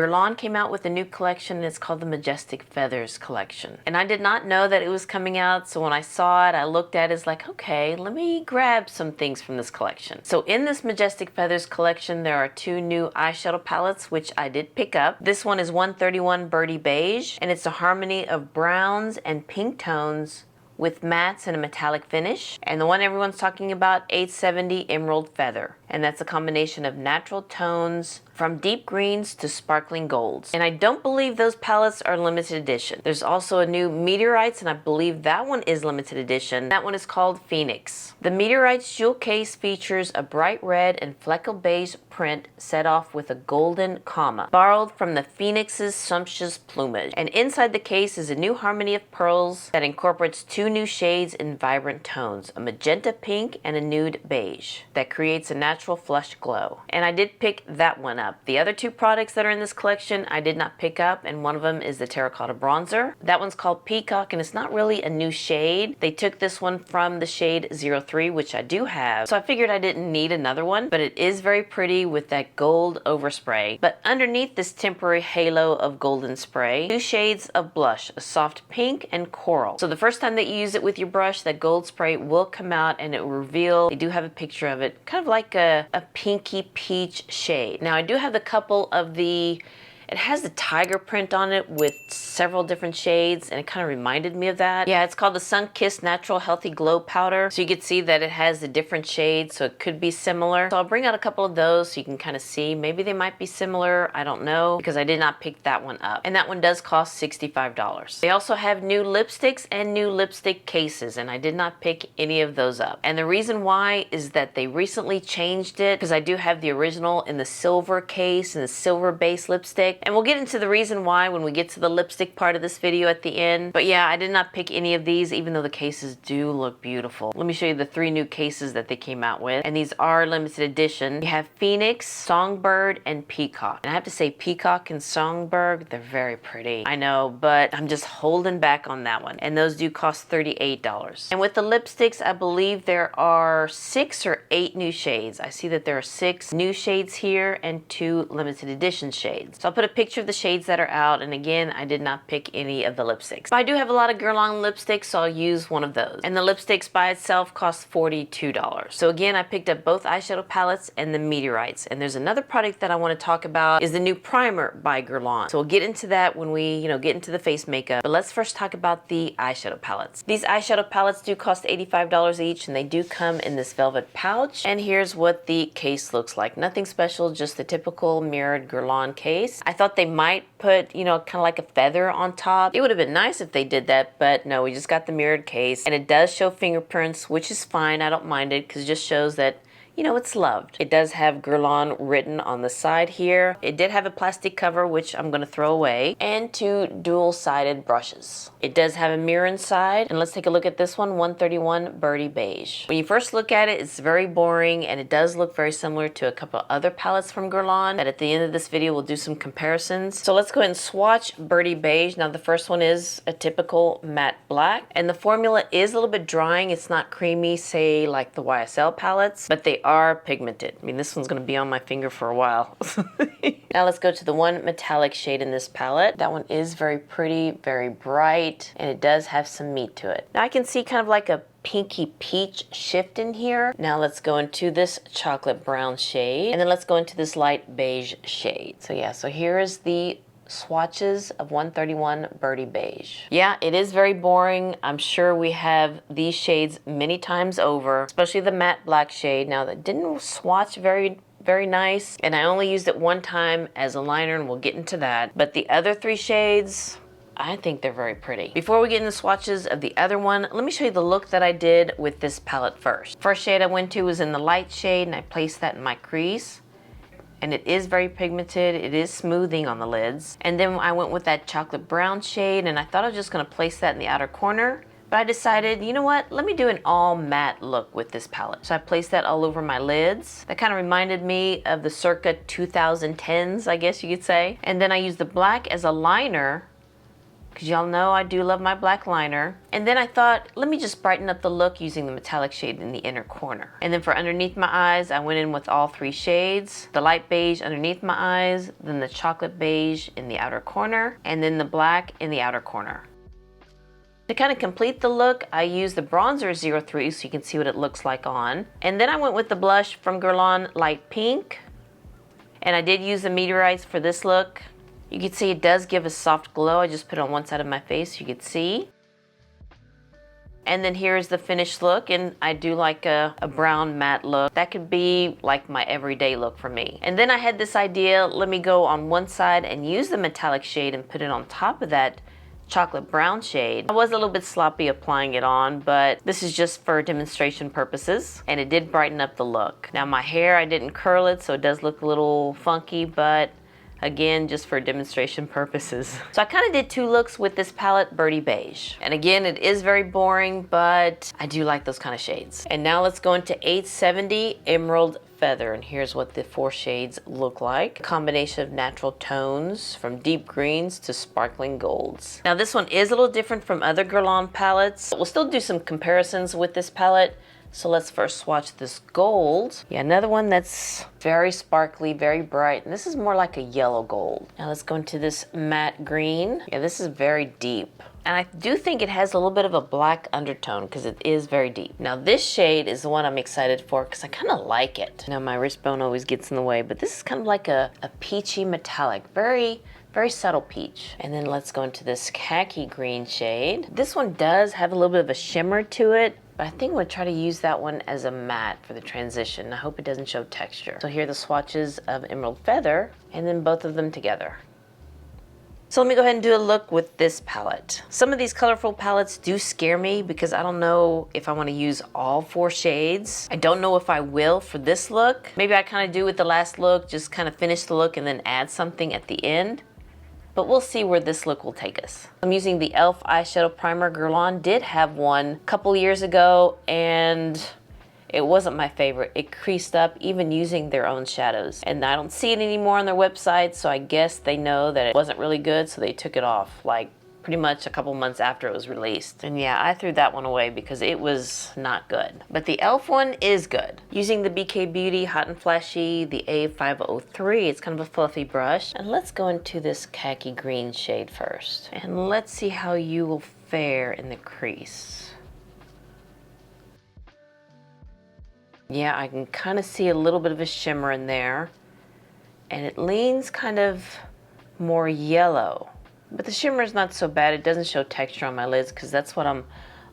Guerlain came out with a new collection and it's called the Majestic Feathers collection. And I did not know that it was coming out, so when I saw it, I looked at it as like, okay, let me grab some things from this collection. So in this Majestic Feathers collection, there are 2 new eyeshadow palettes, which I did pick up. This one is 131 Birdie Beige, and it's a harmony of browns and pink tones with mattes and a metallic finish. And the one everyone's talking about, 870 Emerald Feather. And that's a combination of natural tones from deep greens to sparkling golds. And I don't believe those palettes are limited edition. There's also a new Meteorites, and I believe that one is limited edition. That one is called Phoenix. The Meteorites jewel case features a bright red and fleckled beige print set off with a golden comma, borrowed from the Phoenix's sumptuous plumage. And inside the case is a new harmony of pearls that incorporates 2 new shades in vibrant tones, a magenta pink and a nude beige, that creates a natural flush glow. And I did pick that one up. The other 2 products that are in this collection I did not pick up, and one of them is the terracotta bronzer. That one's called Peacock, and it's not really a new shade. They took this one from the shade 03, which I do have, so I figured I didn't need another one, but it is very pretty with that gold overspray. But underneath this temporary halo of golden spray, 2 shades of blush, a soft pink and coral. So the first time that you use it with your brush, that gold spray will come out and it will reveal. They do have a picture of it, kind of like a pinky peach shade. Now I do have the couple of it has the tiger print on it with several different shades, and it kind of reminded me of that. Yeah, it's called the Sun-Kissed Natural Healthy Glow Powder. So you can see that it has the different shades, so it could be similar. So I'll bring out a couple of those so you can kind of see. Maybe they might be similar, I don't know, because I did not pick that one up. And that one does cost $65. They also have new lipsticks and new lipstick cases, and I did not pick any of those up. And the reason why is that they recently changed it, because I do have the original in the silver case and the silver base lipstick. And we'll get into the reason why when we get to the lipstick part of this video at the end. But yeah, I did not pick any of these, even though the cases do look beautiful. Let me show you the 3 new cases that they came out with. And these are limited edition. You have Phoenix, Songbird, and Peacock. And I have to say, Peacock and Songbird, they're very pretty. I know, but I'm just holding back on that one. And those do cost $38. And with the lipsticks, I believe there are 6 or 8 new shades. I see that there are 6 new shades here and 2 limited edition shades. So I'll put a picture of the shades that are out, and again, I did not pick any of the lipsticks. But I do have a lot of Guerlain lipsticks, so I'll use one of those. And the lipsticks by itself cost $42. So again, I picked up both eyeshadow palettes and the Meteorites. And there's another product that I want to talk about is the new primer by Guerlain. So we'll get into that when we, get into the face makeup. But let's first talk about the eyeshadow palettes. These eyeshadow palettes do cost $85 each, and they do come in this velvet pouch. And here's what the case looks like. Nothing special, just the typical mirrored Guerlain case. I thought they might put, kind of like a feather on top. It would have been nice if they did that, but no, we just got the mirrored case. And it does show fingerprints, which is fine. I don't mind it because it just shows that it's loved. It does have Guerlain written on the side here. It did have a plastic cover, which I'm going to throw away, and 2 dual-sided brushes. It does have a mirror inside, and let's take a look at this one, 131 Birdie Beige. When you first look at it, it's very boring, and it does look very similar to a couple other palettes from Guerlain, but at the end of this video, we'll do some comparisons. So let's go ahead and swatch Birdie Beige. Now, the first one is a typical matte black, and the formula is a little bit drying. It's not creamy, say, like the YSL palettes, but they are pigmented. I mean, this one's going to be on my finger for a while. Now let's go to the one metallic shade in this palette. That one is very pretty, very bright, and it does have some meat to it. Now I can see kind of like a pinky peach shift in here. Now let's go into this chocolate brown shade, and then let's go into this light beige shade. So yeah, so here is the swatches of 131 Birdie Beige. Yeah, it is very boring. I'm sure we have these shades many times over, especially the matte black shade. Now that didn't swatch very nice, and I only used it one time as a liner, and we'll get into that. But the other 3 shades, I think they're very pretty. Before we get into swatches of the other one, let me show you the look that I did with this palette first. First shade I went to was in the light shade, and I placed that in my crease. And it is very pigmented. It is smoothing on the lids. And then I went with that chocolate brown shade, and I thought I was just gonna place that in the outer corner, but I decided, you know what? Let me do an all matte look with this palette. So I placed that all over my lids. That kind of reminded me of the circa 2010s, I guess you could say. And then I used the black as a liner, because y'all know I do love my black liner. And then I thought, let me just brighten up the look using the metallic shade in the inner corner. And then for underneath my eyes, I went in with all 3 shades. The light beige underneath my eyes, then the chocolate beige in the outer corner, and then the black in the outer corner. To kind of complete the look, I used the bronzer 03 so you can see what it looks like on. And then I went with the blush from Guerlain Light Pink. And I did use the Meteorites for this look. You can see it does give a soft glow. I just put it on one side of my face so you can see. And then here's the finished look, and I do like a brown matte look. That could be like my everyday look for me. And then I had this idea, let me go on one side and use the metallic shade and put it on top of that chocolate brown shade. I was a little bit sloppy applying it on, but this is just for demonstration purposes, and it did brighten up the look. Now my hair, I didn't curl it, so it does look a little funky, but again, just for demonstration purposes. So I kind of did 2 looks with this palette, Birdie Beige. And again, it is very boring, but I do like those kind of shades. And now let's go into 870 Emerald Feather, and here's what the 4 shades look like. A combination of natural tones from deep greens to sparkling golds. Now this one is a little different from other Guerlain palettes. We'll still do some comparisons with this palette. So let's first swatch this gold. Yeah, another one that's very sparkly, very bright. And this is more like a yellow gold. Now let's go into this matte green. Yeah, this is very deep. And I do think it has a little bit of a black undertone because it is very deep. Now this shade is the one I'm excited for because I kind of like it. Now my wrist bone always gets in the way, but this is kind of like a peachy metallic, very subtle peach. And then let's go into this khaki green shade. This one does have a little bit of a shimmer to it, but I think I'm gonna try to use that one as a matte for the transition. I hope it doesn't show texture. So here are the swatches of Emerald Feather, and then both of them together. So let me go ahead and do a look with this palette. Some of these colorful palettes do scare me because I don't know if I want to use all 4 shades. I don't know if I will for this look. Maybe I kind of do with the last look, just kind of finish the look and then add something at the end. But we'll see where this look will take us. I'm using the e.l.f. eyeshadow primer. Guerlain did have one a couple years ago, and it wasn't my favorite. It creased up even using their own shadows. And I don't see it anymore on their website, so I guess they know that it wasn't really good, so they took it off like pretty much a couple months after it was released. And yeah, I threw that one away because it was not good. But the e.l.f. one is good. Using the BK Beauty Hot and Flashy, the A503, it's kind of a fluffy brush. And let's go into this khaki green shade first. And let's see how you will fare in the crease. Yeah, I can kind of see a little bit of a shimmer in there. And it leans kind of more yellow. But the shimmer is not so bad. It doesn't show texture on my lids because that's what I'm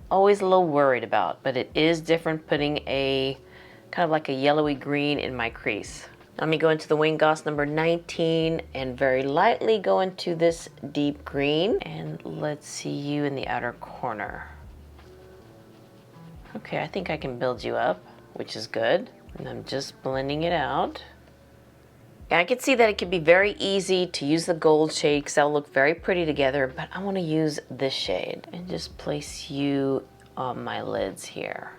always a little worried about. But it is different putting a kind of like a yellowy green in my crease. Let me go into the Wing Goss number 19 and very lightly go into this deep green. And let's see you in the outer corner. Okay, I think I can build you up, which is good. And I'm just blending it out. I can see that it can be very easy to use the gold shade because that'll look very pretty together, but I want to use this shade and just place you on my lids here.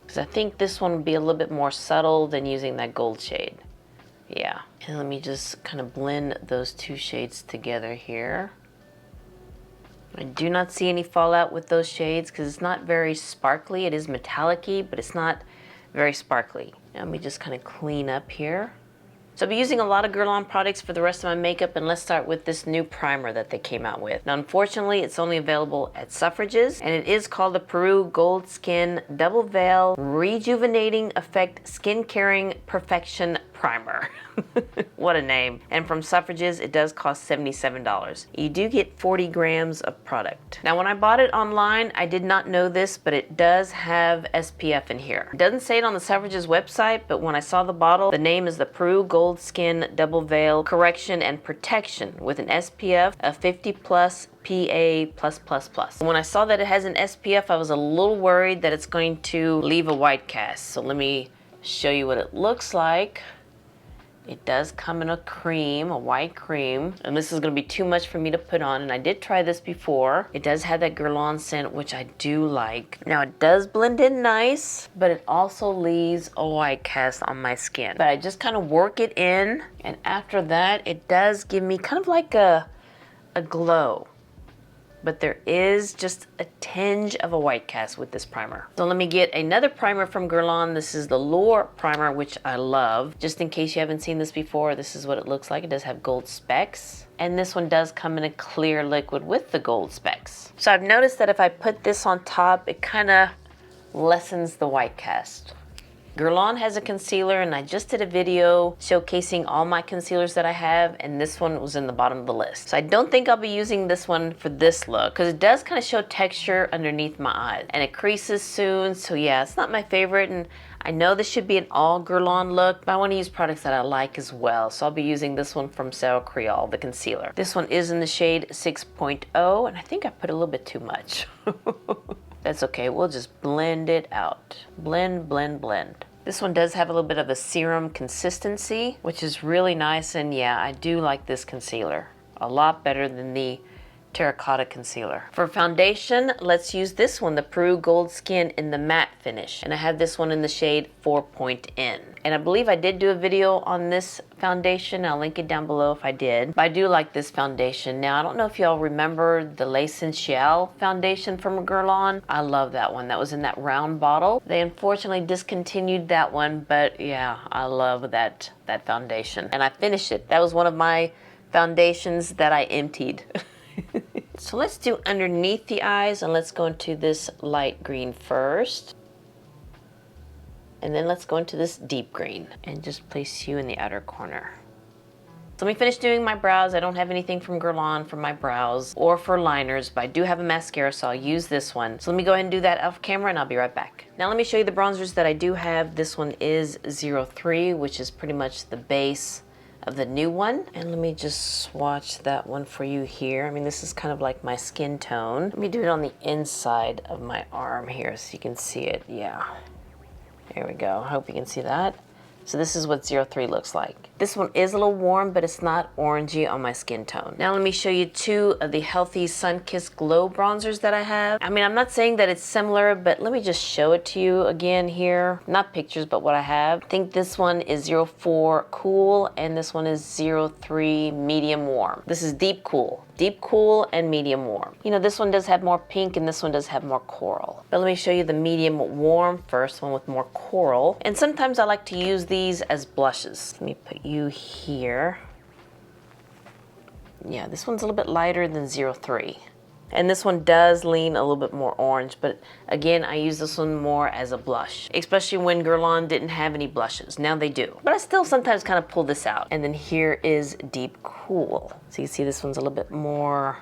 Because I think this one would be a little bit more subtle than using that gold shade. Yeah, and let me just kind of blend those 2 shades together here. I do not see any fallout with those shades because it's not very sparkly. It is metallic-y, but it's not very sparkly. Let me just kind of clean up here. So I'll be using a lot of Guerlain products for the rest of my makeup, and let's start with this new primer that they came out with. Now unfortunately it's only available at Suffrages, and it is called the Peru Gold Skin Double Veil Rejuvenating Effect Skin Caring Perfection Primer. What a name. And from Suffrages it does cost $77. You do get 40 grams of product. Now when I bought it online, I did not know this, but it does have SPF in here. It doesn't say it on the Suffrages website, but when I saw the bottle, the name is the Peru Gold Skin Double Veil Correction and Protection with an SPF of 50 plus PA+++. When I saw that it has an SPF, I was a little worried that it's going to leave a white cast. So let me show you what it looks like. It does come in a cream, a white cream, and this is going to be too much for me to put on, and I did try this before. It does have that Guerlain scent, which I do like. Now it does blend in nice, but it also leaves a white cast on my skin. But I just kind of work it in, and after that it does give me kind of like a a glow, but there is just a tinge of a white cast with this primer. So let me get another primer from Guerlain. This is the Lure primer, which I love. Just in case you haven't seen this before, this is what it looks like. It does have gold specks. And this one does come in a clear liquid with the gold specks. So I've noticed that if I put this on top, it kind of lessens the white cast. Guerlain has a concealer, and I just did a video showcasing all my concealers that I have, and this one was in the bottom of the list. So I don't think I'll be using this one for this look, because it does kind of show texture underneath my eyes, and it creases soon, so yeah, it's not my favorite, and I know this should be an all Guerlain look, but I want to use products that I like as well, so I'll be using this one from Cell Creole, the concealer. This one is in the shade 6.0, and I think I put a little bit too much. That's okay, we'll just blend it out. Blend, blend, blend. This one does have a little bit of a serum consistency, which is really nice, and yeah, I do like this concealer. A lot better than the terracotta concealer. For foundation, let's use this one, the Peru Gold Skin in the matte finish. And I have this one in the shade 4.N. And I believe I did do a video on this foundation. I'll link it down below if I did. But I do like this foundation. Now, I don't know if y'all remember the L'Essentiel foundation from Guerlain. I love that one. That was in that round bottle. They unfortunately discontinued that one, but yeah, I love that foundation. And I finished it. That was one of my foundations that I emptied. So let's do underneath the eyes, and let's go into this light green first. And then let's go into this deep green and just place you in the outer corner. So let me finish doing my brows. I don't have anything from Guerlain for my brows or for liners, but I do have a mascara, so I'll use this one. So let me go ahead and do that off camera, and I'll be right back. Now let me show you the bronzers that I do have. This one is 03, which is pretty much the base of the new one. And let me just swatch that one for you here. I mean, this is kind of like my skin tone. Let me do it on the inside of my arm here so you can see it. Yeah, there we go. I hope you can see that. So this is what 03 looks like. This one is a little warm, but it's not orangey on my skin tone. Now let me show you two of the Healthy Sun-Kissed Glow bronzers that I have. I mean, I'm not saying that it's similar, but let me just show it to you again here. Not pictures, but what I have. I think this one is 04 Cool, and this one is 03 Medium Warm. This is Deep Cool. Deep Cool and Medium Warm. You know, this one does have more pink and this one does have more coral. But let me show you the Medium Warm first, one with more coral. And sometimes I like to use these as blushes. Let me put you here. Yeah, this one's a little bit lighter than 03. And this one does lean a little bit more orange, but again, I use this one more as a blush, especially when Guerlain didn't have any blushes. Now they do. But I still sometimes kind of pull this out. And then here is Deep Cool. So you see this one's a little bit more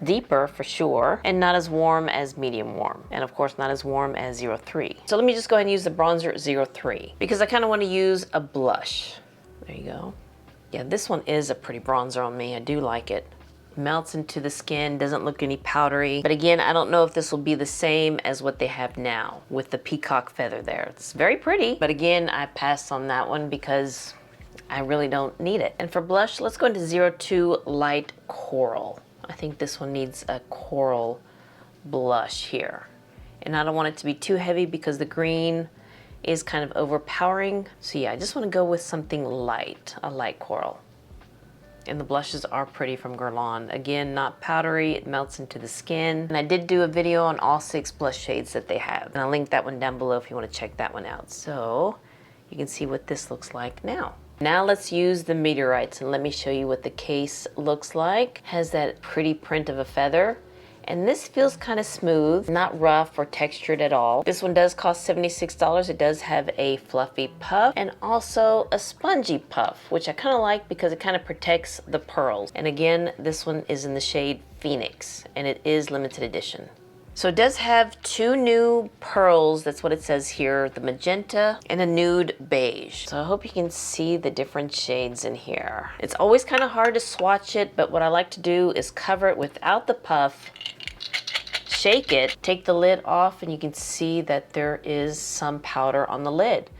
deeper for sure, and not as warm as Medium Warm. And of course, not as warm as 03. So let me just go ahead and use the bronzer 03, because I kind of want to use a blush. There you go. Yeah, this one is a pretty bronzer on me. I do like it. Melts into the skin, doesn't look any powdery. But again, I don't know if this will be the same as what they have now with the peacock feather there. It's very pretty, but again, I passed on that one because I really don't need it. And for blush, let's go into 02 Light Coral. I think this one needs a coral blush here. And I don't want it to be too heavy because the green is kind of overpowering. So yeah, I just want to go with something light, a light coral. And the blushes are pretty from Guerlain. Again, not powdery, it melts into the skin. And I did do a video on all 6 blush shades that they have. And I'll link that one down below if you want to check that one out. So you can see what this looks like now. Now let's use the Meteorites, and let me show you what the case looks like. Has that pretty print of a feather. And this feels kind of smooth, not rough or textured at all. This one does cost $76. It does have a fluffy puff and also a spongy puff, which I kind of like because it kind of protects the pearls. And again, this one is in the shade Phoenix, and it is limited edition. So it does have 2 new pearls, that's what it says here, the magenta and a nude beige. So I hope you can see the different shades in here. It's always kind of hard to swatch it, but what I like to do is cover it without the puff, shake it, take the lid off, and you can see that there is some powder on the lid.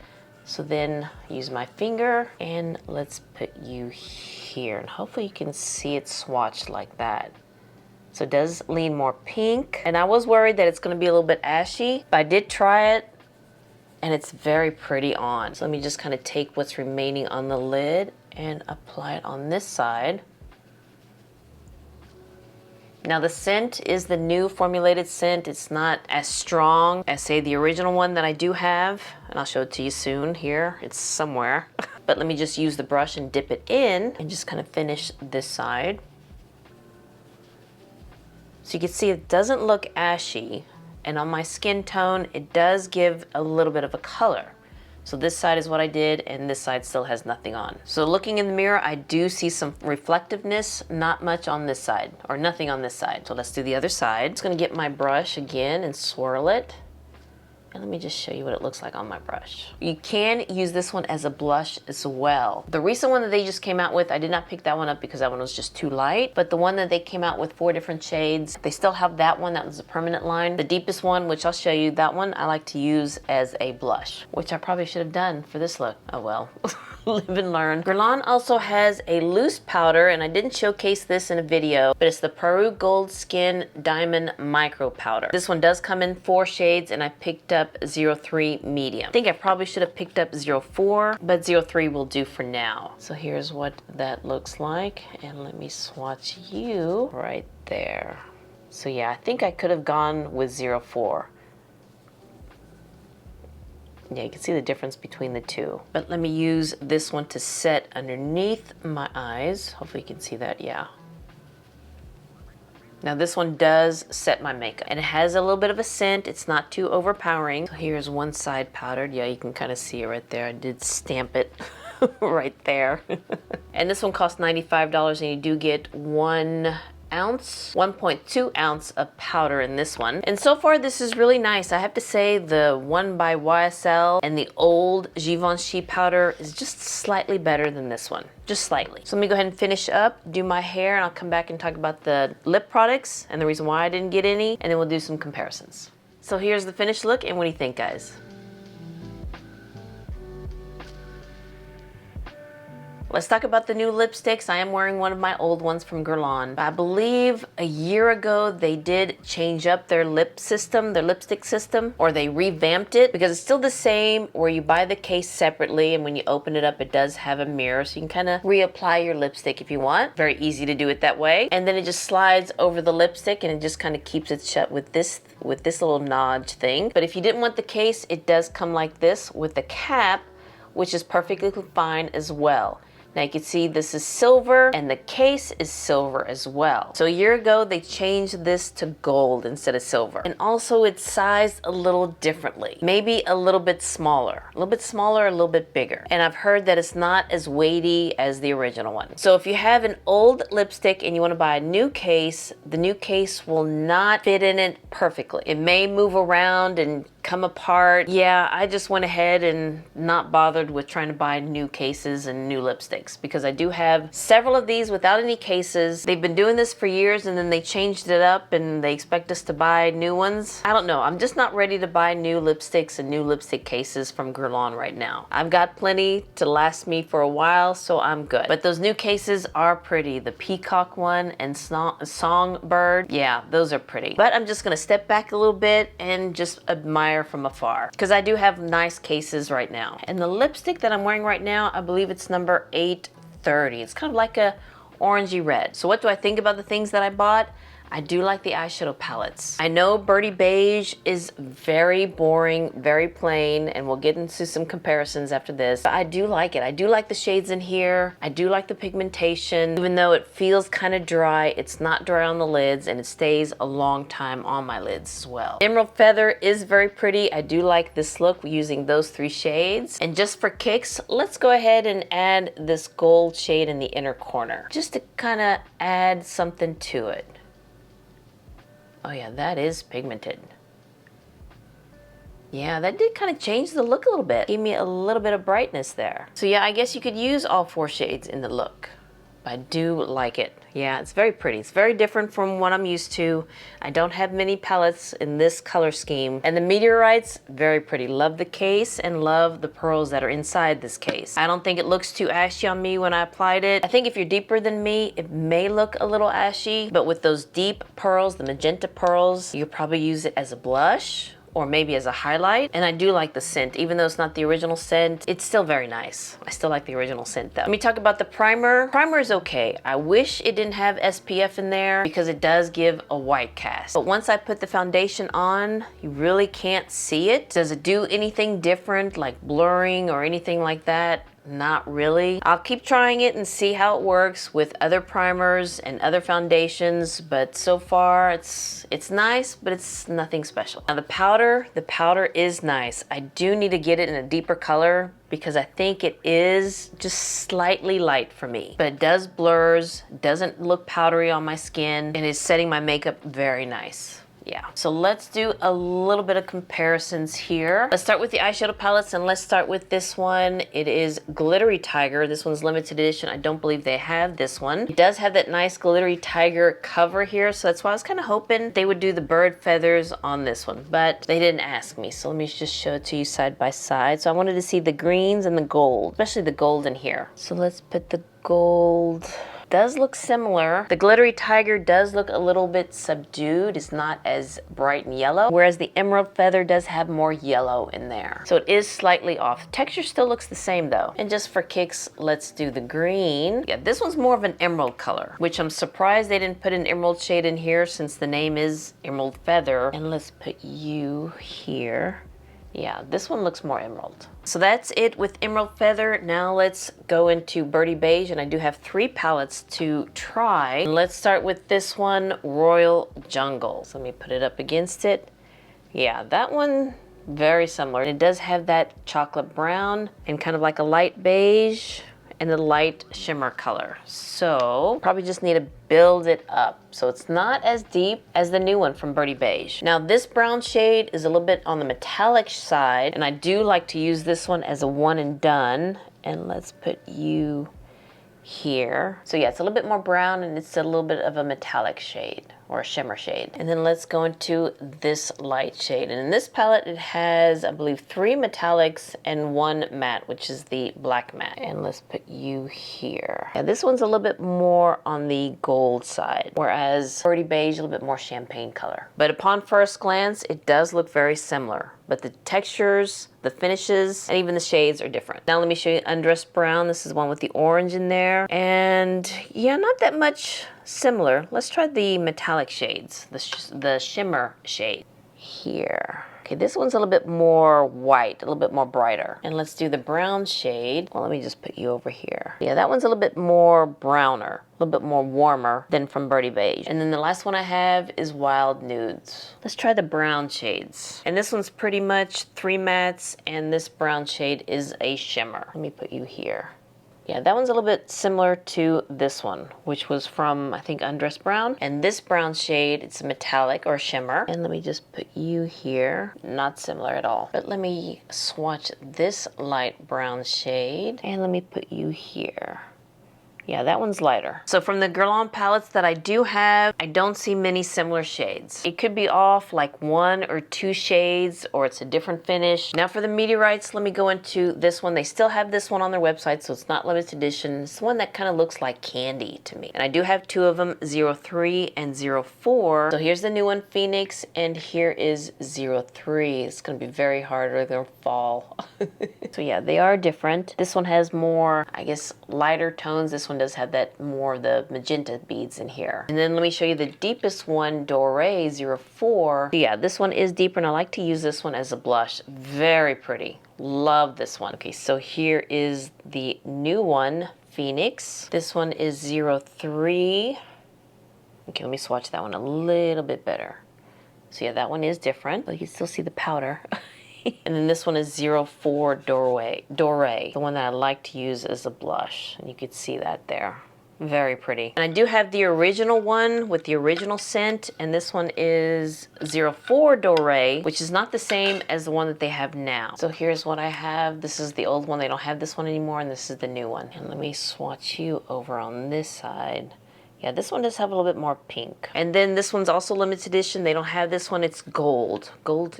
So then use my finger and let's put you here, and hopefully you can see it swatched like that. So it does lean more pink, and I was worried that it's going to be a little bit ashy, but I did try it and it's very pretty on. So let me just kind of take what's remaining on the lid and apply it on this side. Now the scent is the new formulated scent. It's not as strong as, say, the original one that I do have, and I'll show it to you soon. Here, it's somewhere. But let me just use the brush and dip it in and just kind of finish this side. So you can see it doesn't look ashy, and on my skin tone, it does give a little bit of a color. So this side is what I did, and this side still has nothing on. So looking in the mirror, I do see some reflectiveness, not much on this side, or nothing on this side. So let's do the other side. I'm just gonna get my brush again and swirl it. And let me just show you what it looks like on my brush. You can use this one as a blush as well. The recent one that they just came out with, I did not pick that one up because that one was just too light, but the one that they came out with 4 different shades, they still have that one. That was a permanent line. The deepest one, which I'll show you, that one I like to use as a blush, which I probably should have done for this look. Oh well, live and learn. Guerlain also has a loose powder, and I didn't showcase this in a video, but it's the Peru Gold Skin Diamond Micro Powder. This one does come in 4 shades, and I picked up 03 medium. I think I probably should have picked up 04, but 03 will do for now. So here's what that looks like, and let me swatch you right there. So yeah, I think I could have gone with 04. Yeah, you can see the difference between the two. But let me use this one to set underneath my eyes. Hopefully you can see that, yeah. Now this one does set my makeup, and it has a little bit of a scent. It's not too overpowering. So here's one side powdered. Yeah, you can kind of see it right there. I did stamp it right there. And this one costs $95, and you do get 1 ounce, 1.2 ounce of powder in this one. And so far this is really nice. I have to say the one by YSL and the old Givenchy powder is just slightly better than this one, just slightly. So let me go ahead and finish up, do my hair, and I'll come back and talk about the lip products and the reason why I didn't get any, and then we'll do some comparisons. So here's the finished look, and what do you think, guys? Let's talk about the new lipsticks. I am wearing one of my old ones from Guerlain. I believe a year ago they did change up their lip system, their lipstick system, or they revamped it, because it's still the same where you buy the case separately, and when you open it up it does have a mirror, so you can kind of reapply your lipstick if you want. Very easy to do it that way. And then it just slides over the lipstick, and it just kind of keeps it shut with this little notch thing. But if you didn't want the case, it does come like this with the cap, which is perfectly fine as well. Now you can see this is silver, and the case is silver as well. So a year ago they changed this to gold instead of silver. And also it's sized a little differently. Maybe a little bit smaller, a little bit bigger. And I've heard that it's not as weighty as the original one. So if you have an old lipstick and you want to buy a new case, the new case will not fit in it perfectly. It may move around and come apart. Yeah, I just went ahead and not bothered with trying to buy new cases and new lipsticks, because I do have several of these without any cases. They've been doing this for years, and then they changed it up and they expect us to buy new ones. I don't know. I'm just not ready to buy new lipsticks and new lipstick cases from Guerlain right now. I've got plenty to last me for a while, so I'm good. But those new cases are pretty. The peacock one and songbird, yeah, those are pretty. But I'm just gonna step back a little bit and just admire from afar, because I do have nice cases right now. And the lipstick that I'm wearing right now, I believe it's number 830. It's kind of like a orangey red. So what do I think about the things that I bought? I do like the eyeshadow palettes. I know Birdie Beige is very boring, very plain, and we'll get into some comparisons after this, but I do like it. I do like the shades in here. I do like the pigmentation. Even though it feels kind of dry, it's not dry on the lids, and it stays a long time on my lids as well. Emerald Feather is very pretty. I do like this look using those 3 shades. And just for kicks, let's go ahead and add this gold shade in the inner corner, just to kind of add something to it. Oh yeah, that is pigmented. Yeah, that did kind of change the look a little bit. Gave me a little bit of brightness there. So yeah, I guess you could use all 4 shades in the look. But I do like it. Yeah, it's very pretty. It's very different from what I'm used to. I don't have many palettes in this color scheme. And the Meteorites, very pretty. Love the case and love the pearls that are inside this case. I don't think it looks too ashy on me when I applied it. I think if you're deeper than me, it may look a little ashy, but with those deep pearls, the magenta pearls, you could probably use it as a blush, or maybe as a highlight. And I do like the scent. Even though it's not the original scent, it's still very nice. I still like the original scent though. Let me talk about the primer. Primer is okay. I wish it didn't have SPF in there because it does give a white cast. But once I put the foundation on, you really can't see it. Does it do anything different, like blurring or anything like that? Not really. I'll keep trying it and see how it works with other primers and other foundations, but so far it's nice, but it's nothing special. Now the powder is nice. I do need to get it in a deeper color because I think it is just slightly light for me, but it does blurs, doesn't look powdery on my skin, and is setting my makeup very nice. Yeah, so let's do a little bit of comparisons here. Let's start with the eyeshadow palettes, and let's start with this one. It is Glittery Tiger. This one's limited edition. I don't believe they have this one. It does have that nice Glittery Tiger cover here, so that's why I was kind of hoping they would do the bird feathers on this one, but they didn't ask me, so let me just show it to you side by side. So I wanted to see the greens and the gold, especially the gold in here. So let's put the gold. Does look similar. The Glittery Tiger does look a little bit subdued. It's not as bright and yellow, whereas the Emerald Feather does have more yellow in there. So it is slightly off. Texture still looks the same though. And just for kicks, let's do the green. Yeah, this one's more of an emerald color, which I'm surprised they didn't put an emerald shade in here since the name is Emerald Feather. And let's put you here. Yeah, this one looks more emerald. So that's it with Emerald Feather. Now let's go into Birdie Beige, and I do have 3 palettes to try. And let's start with this one, Royal Jungle. So let me put it up against it. Yeah, that one, very similar. It does have that chocolate brown and kind of like a light beige and a light shimmer color. So probably just need to build it up. So it's not as deep as the new one from Birdie Beige. Now this brown shade is a little bit on the metallic side, and I do like to use this one as a one and done. And let's put you here. So yeah, it's a little bit more brown and it's a little bit of a metallic shade or a shimmer shade. And then let's go into this light shade. And in this palette, it has, I believe, 3 metallics and 1 matte, which is the black matte. And let's put you here. Yeah, this one's a little bit more on the gold side, whereas Birdie Beige, a little bit more champagne color. But upon first glance, it does look very similar. But the textures, the finishes, and even the shades are different. Now let me show you Undressed Brown. This is one with the orange in there. And yeah, not that much similar. Let's try the metallic shades, the shimmer shade here. Okay, this one's a little bit more white, a little bit more brighter. And let's do the brown shade. Well, let me just put you over here. Yeah, that one's a little bit more browner, a little bit more warmer than from Birdie Beige. And then the last one I have is Wild Nudes. Let's try the brown shades. And this one's pretty much 3 mattes, and this brown shade is a shimmer. Let me put you here. Yeah, that one's a little bit similar to this one, which was from, I think, Undressed Brown. And this brown shade, it's a metallic or shimmer. And let me just put you here. Not similar at all. But let me swatch this light brown shade. And let me put you here. Yeah, that one's lighter. So from the Guerlain palettes that I do have, I don't see many similar shades. It could be off like 1 or 2 shades, or it's a different finish. Now for the Meteorites, let me go into this one. They still have this one on their website, so it's not limited edition. It's the one that kind of looks like candy to me. And I do have 2 of them, 03 and 04. So here's the new one, Phoenix, and here is 03. It's gonna be very hard or they'll fall. So yeah, they are different. This one has more, I guess, lighter tones. This one does have that more of the magenta beads in here. And then let me show you the deepest one, Doré 04. Yeah, this one is deeper, and I like to use this one as a blush. Very pretty. Love this one. Okay, so here is the new one, Phoenix. This one is 03. Okay, let me swatch that one a little bit better. So yeah, that one is different, but you can still see the powder. And then this one is 04 Doré, the one that I like to use as a blush. And you could see that there. Very pretty. And I do have the original one with the original scent, and this one is 04 Doré, which is not the same as the one that they have now. So here's what I have. This is the old one. They don't have this one anymore, and this is the new one. And let me swatch you over on this side. Yeah, this one does have a little bit more pink. And then this one's also limited edition. They don't have this one. It's gold. Gold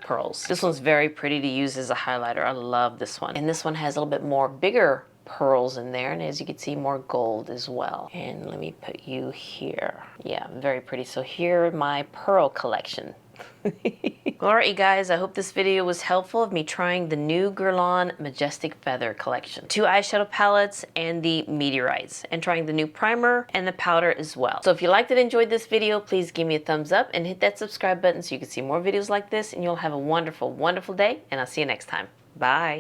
pearls. This one's very pretty to use as a highlighter. I love this one. And this one has a little bit more bigger pearls in there, and as you can see, more gold as well. And let me put you here. Yeah, very pretty. So here, my pearl collection. Alright, you guys, I hope this video was helpful of me trying the new Guerlain Majestic Feather collection. 2 eyeshadow palettes and the Meteorites, and trying the new primer and the powder as well. So if you liked and enjoyed this video, please give me a thumbs up and hit that subscribe button so you can see more videos like this, and you'll have a wonderful, wonderful day, and I'll see you next time. Bye!